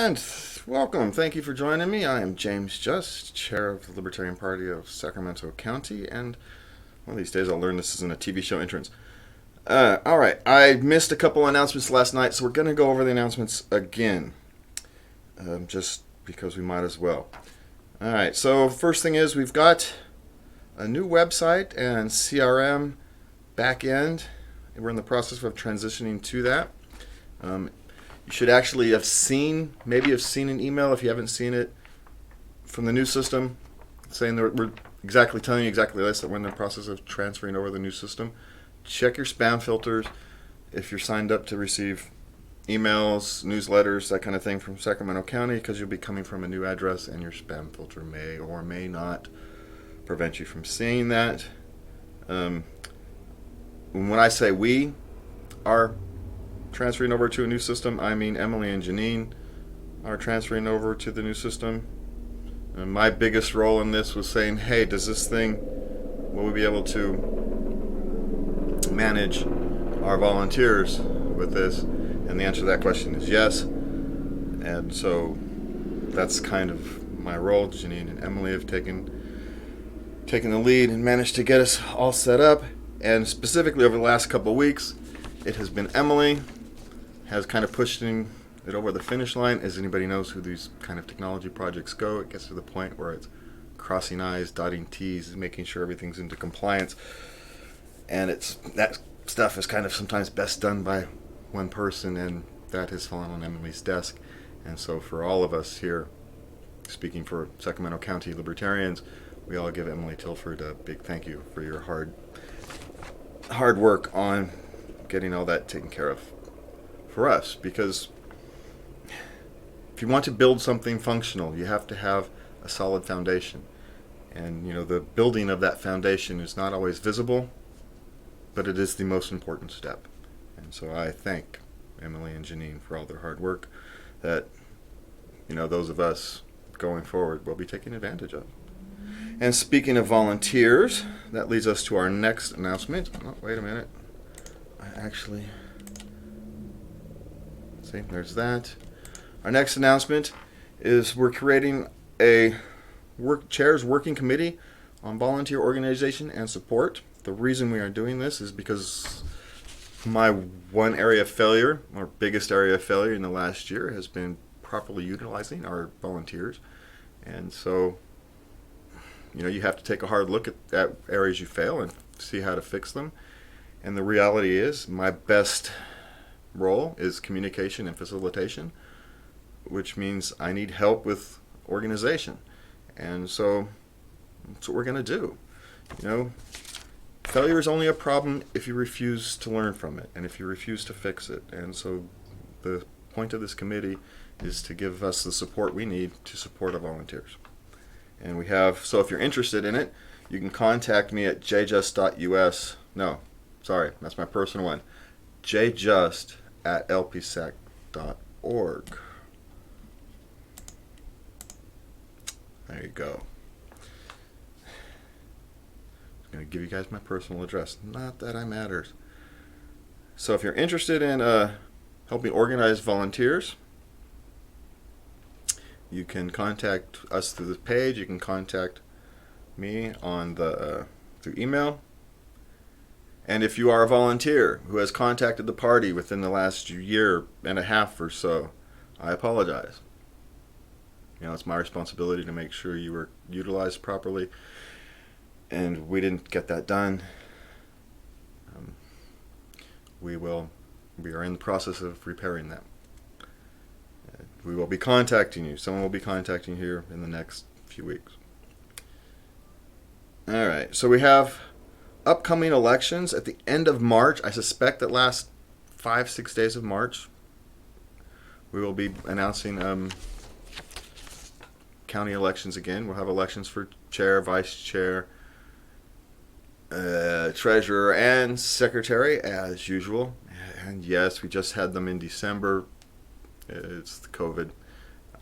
And welcome. Thank you for joining me. I am James Just, chair of the Libertarian Party of Sacramento County, and one of these days I'll learn this isn't a TV show entrance. All right, I missed a couple announcements last night, so we're going to go over the announcements again, just because we might as well. All right, so first thing is we've got a new website and CRM backend. We're in the process of transitioning to that. You should actually have seen an email if you haven't seen it from the new system saying that we're telling you exactly this, that we're in the process of transferring over the new system. Check your spam filters if you're signed up to receive emails, newsletters, that kind of thing from Sacramento County, because you'll be coming from a new address and your spam filter may or may not prevent you from seeing that. When I say we are transferring over to a new system, I mean Emily and Janine are transferring over to the new system. And my biggest role in this was saying, hey, will we be able to manage our volunteers with this? And the answer to that question is yes. And so that's kind of my role. Janine and Emily have taken the lead and managed to get us all set up. And specifically over the last couple of weeks, it has been Emily has kind of pushing it over the finish line. As anybody knows who these kind of technology projects go, it gets to the point where it's crossing I's, dotting T's, making sure everything's into compliance. And that stuff is kind of sometimes best done by one person, and that has fallen on Emily's desk. And so for all of us here, speaking for Sacramento County Libertarians, we all give Emily Tilford a big thank you for your hard work on getting all that taken care of for us, because if you want to build something functional, you have to have a solid foundation. And the building of that foundation is not always visible, but it is the most important step. And so I thank Emily and Janine for all their hard work that those of us going forward will be taking advantage of. And speaking of volunteers, that leads us to our next announcement. Oh, wait a minute. See, there's that. Our next announcement is we're creating a chairs working committee on volunteer organization and support. The reason we are doing this is because my one area of failure, or biggest area of failure in the last year, has been properly utilizing our volunteers. And so, you have to take a hard look at areas you fail and see how to fix them. And the reality is my best role is communication and facilitation, which means I need help with organization. And so that's what we're going to do. Failure is only a problem if you refuse to learn from it and if you refuse to fix it. And so the point of this committee is to give us the support we need to support our volunteers. And so if you're interested in it, you can contact me at jjust.us. No, sorry, that's my personal one. jjust@lpsac.org. There you go. I'm going to give you guys my personal address. Not that I matters. So if you're interested in helping organize volunteers, you can contact us through this page. You can contact me on through email. And if you are a volunteer who has contacted the party within the last year and a half or so, I apologize. It's my responsibility to make sure you were utilized properly, and we didn't get that done. We are in the process of repairing that. We will be contacting you. Someone will be contacting you here in the next few weeks. All right, so we have upcoming elections at the end of March. I suspect that last 5-6 days of March, we will be announcing county elections again. We'll have elections for chair, vice chair, treasurer, and secretary as usual. And yes, we just had them in December. It's the COVID.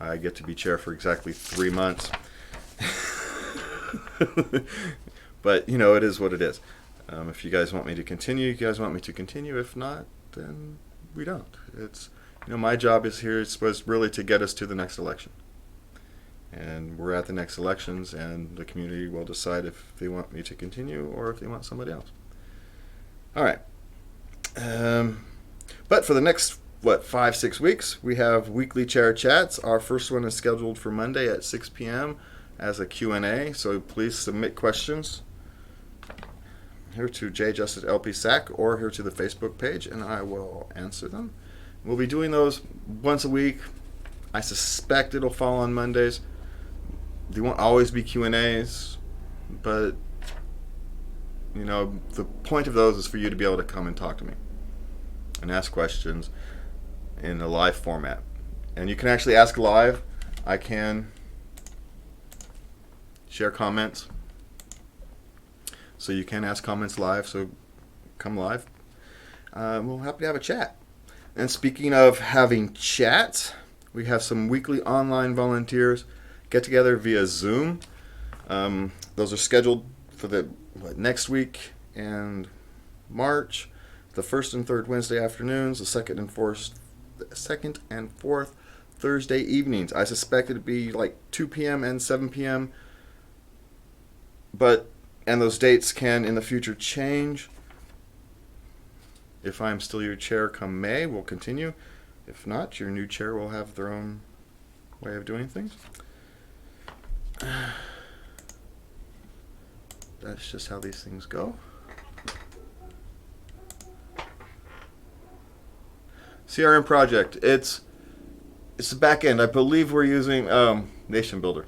I get to be chair for exactly 3 months. But, it is what it is. If you guys want me to continue, you guys want me to continue. If not, then we don't. my job is here was really to get us to the next election. And we're at the next elections, and the community will decide if they want me to continue or if they want somebody else. All right. But for the next, 5-6 weeks, we have weekly chair chats. Our first one is scheduled for Monday at 6 p.m. as a Q&A, so please submit questions here to jjust at LPSAC or here to the Facebook page, and I will answer them. We'll be doing those once a week. I suspect it'll fall on Mondays. They won't always be Q&As, but the point of those is for you to be able to come and talk to me and ask questions in a live format. And you can actually ask live. I can share comments. So you can ask comments live, so come live. We'll happy to have a chat. And speaking of having chats, we have some weekly online volunteers get together via Zoom. Those are scheduled for the next week and March, the first and third Wednesday afternoons, the second and fourth Thursday evenings. I suspect it'd be like 2 p.m. and 7 p.m. And those dates can in the future change. If I'm still your chair come May, we'll continue. If not, your new chair will have their own way of doing things. That's just how these things go. CRM project. It's the back end. I believe we're using Nation Builder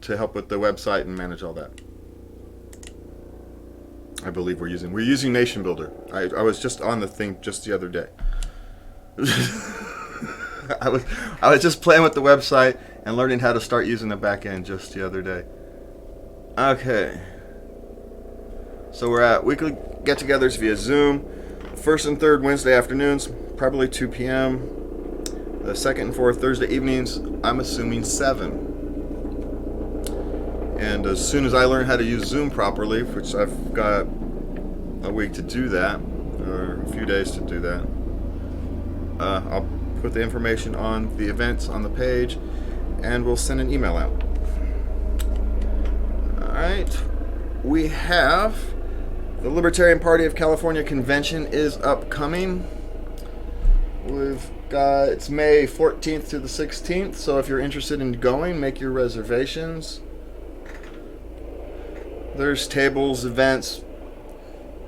to help with the website and manage all that. I believe we're using Nation Builder. I was just on the thing just the other day. I was just playing with the website and learning how to start using the back end just the other day. Okay. So we're at weekly get-togethers via Zoom. First and third Wednesday afternoons, probably 2 p.m. The second and fourth Thursday evenings, I'm assuming 7. And as soon as I learn how to use Zoom properly, which I've got a week to do that, or a few days to do that, I'll put the information on the events on the page, and we'll send an email out. Alright, we have the Libertarian Party of California convention is upcoming. It's May 14th to the 16th, so if you're interested in going, make your reservations. There's tables, events.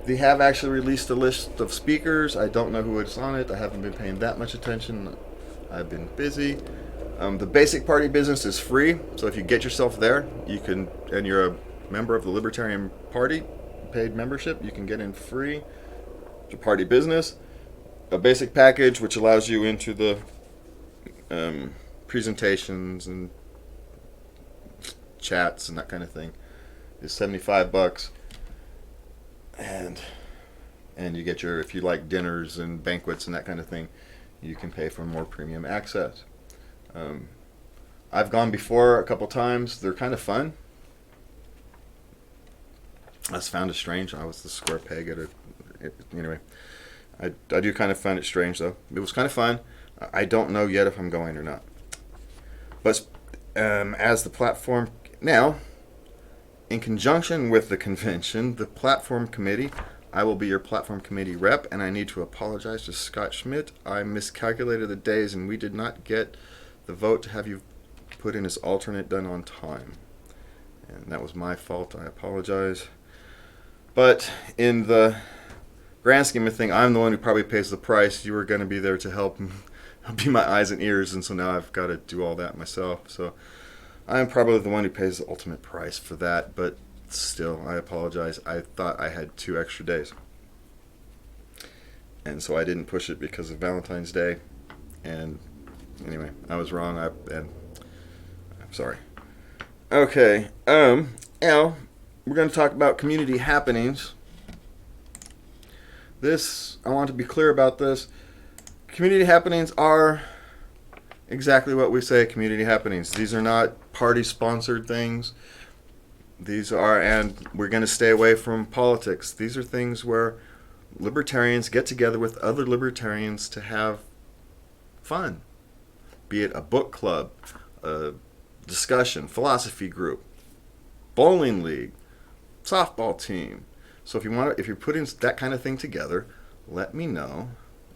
They have actually released a list of speakers. I don't know who it's on it. I haven't been paying that much attention. I've been busy. The basic party business is free, so if you get yourself there, you can, and you're a member of the Libertarian Party, paid membership, you can get in free to party business. A basic package, which allows you into the presentations and chats and that kind of thing, is $75, and you get your, if you like dinners and banquets and that kind of thing, you can pay for more premium access. I've gone before a couple times. They're kind of fun. I was found it strange. I was the square peg at it. Anyway, I do kind of find it strange though. It was kind of fun. I don't know yet if I'm going or not. But as the platform now, in conjunction with the convention, the platform committee, I will be your platform committee rep, and I need to apologize to Scott Schmidt. I miscalculated the days, and we did not get the vote to have you put in as alternate done on time. And that was my fault. I apologize. But in the grand scheme of things, I'm the one who probably pays the price. You were going to be there to help be my eyes and ears, and so now I've got to do all that myself. So I'm probably the one who pays the ultimate price for that, but still, I apologize. I thought I had 2 extra days. And so I didn't push it because of Valentine's Day. And anyway, I was wrong, and I'm sorry. Okay, now we're going to talk about community happenings. I want to be clear about this. Community happenings are exactly what we say, community happenings. These are not party-sponsored things. These are, and we're going to stay away from politics. These are things where libertarians get together with other libertarians to have fun, be it a book club, a discussion, philosophy group, bowling league, softball team. So if you're putting that kind of thing together, let me know,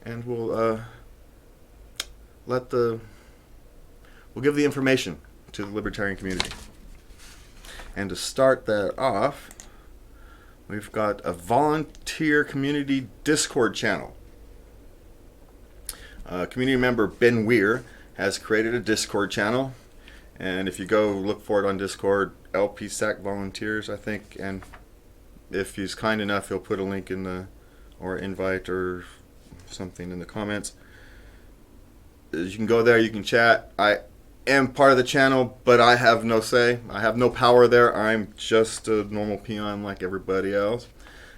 and we'll give the information to the libertarian community. And to start that off, we've got a volunteer community Discord channel. Community member Ben Weir has created a Discord channel, and if you go look for it on Discord, LPSAC Volunteers, I think, and if he's kind enough, he'll put a link in the, or invite or something in the comments. You can go there, you can chat. I am part of the channel, but I have no say. I have no power there. I'm just a normal peon like everybody else,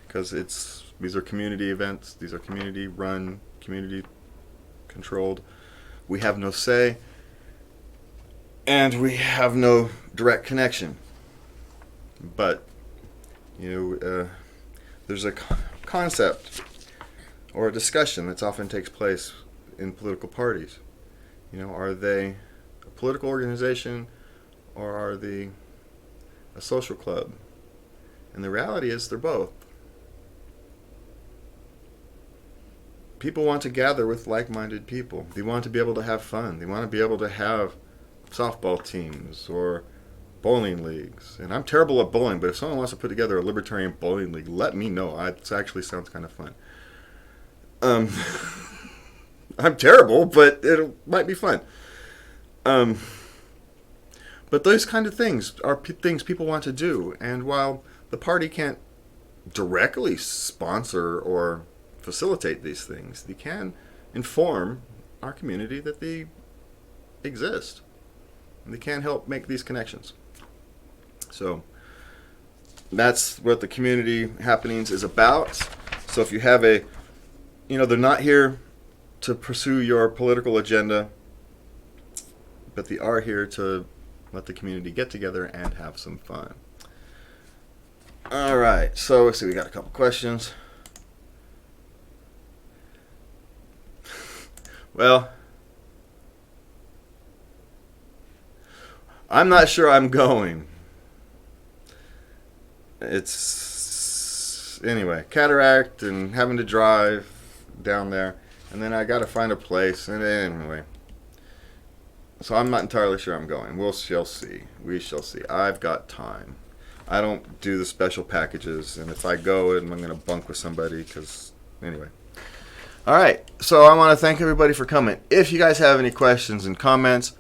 because these are community events. These are community run, community controlled. We have no say, and we have no direct connection. But there's a concept or a discussion that often takes place in political parties. Are they a political organization, or are they a social club? And the reality is they're both. People want to gather with like-minded people. They want to be able to have fun. They want to be able to have softball teams or bowling leagues. And I'm terrible at bowling, but if someone wants to put together a libertarian bowling league, let me know. It actually sounds kind of fun. I'm terrible, but it might be fun. But those kind of things are things people want to do. And while the party can't directly sponsor or facilitate these things, they can inform our community that they exist. And they can help make these connections. So that's what the community happenings is about. So if you have they're not here to pursue your political agenda, but they are here to let the community get together and have some fun. All right, so let's see, we got a couple questions. Well, I'm not sure I'm going. Anyway, cataract and having to drive down there, and then I got to find a place, and anyway. So I'm not entirely sure I'm going. We shall see. I've got time. I don't do the special packages, and if I go, I'm going to bunk with somebody, because, anyway. All right, so I want to thank everybody for coming. If you guys have any questions and comments,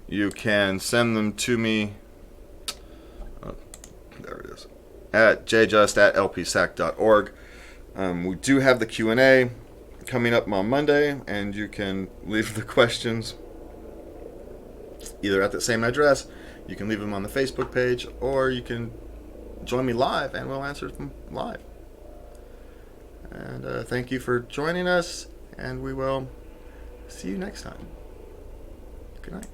you can send them to me. There it is. At jjust@lpsac.org. We do have the Q&A coming up on Monday, and you can leave the questions either at the same address. You can leave them on the Facebook page, or you can join me live, and we'll answer them live. And thank you for joining us, and we will see you next time. Good night.